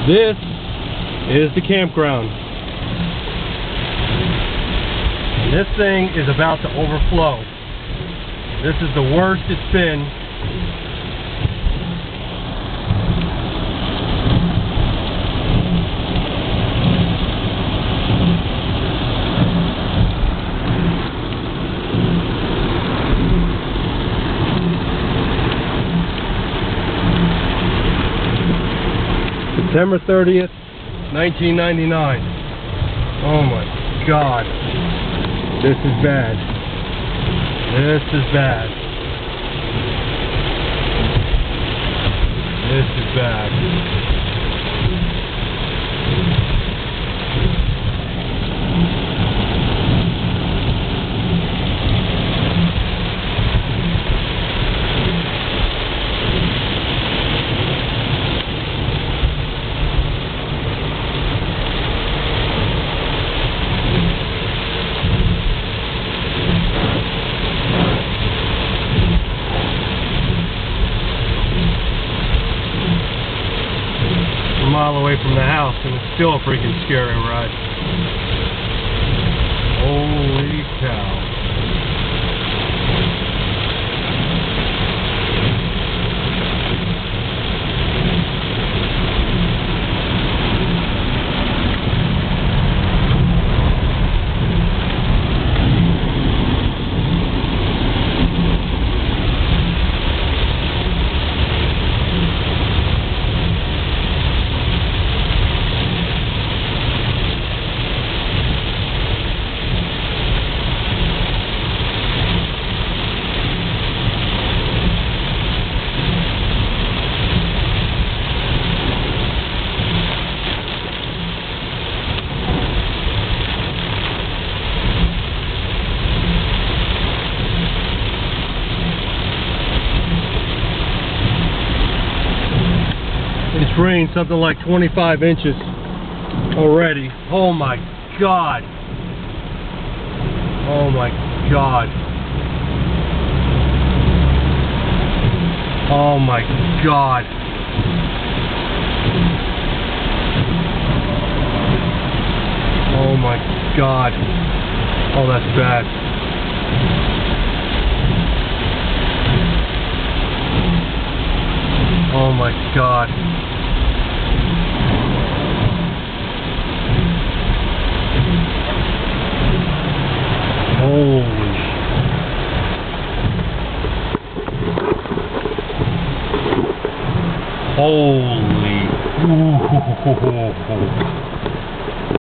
This is the campground. And this thing is about to overflow. This is the worst it's been. September 30th, 1999. Oh my God. This is bad. This is bad. This is bad. A mile away from the house, and it's still a freaking scary ride. Holy cow. It's rained something like 25 inches already. Oh my God. Oh my God. Oh my God. Oh my God. Oh, that's bad. Oh my God. Holy. Holy. Ooh.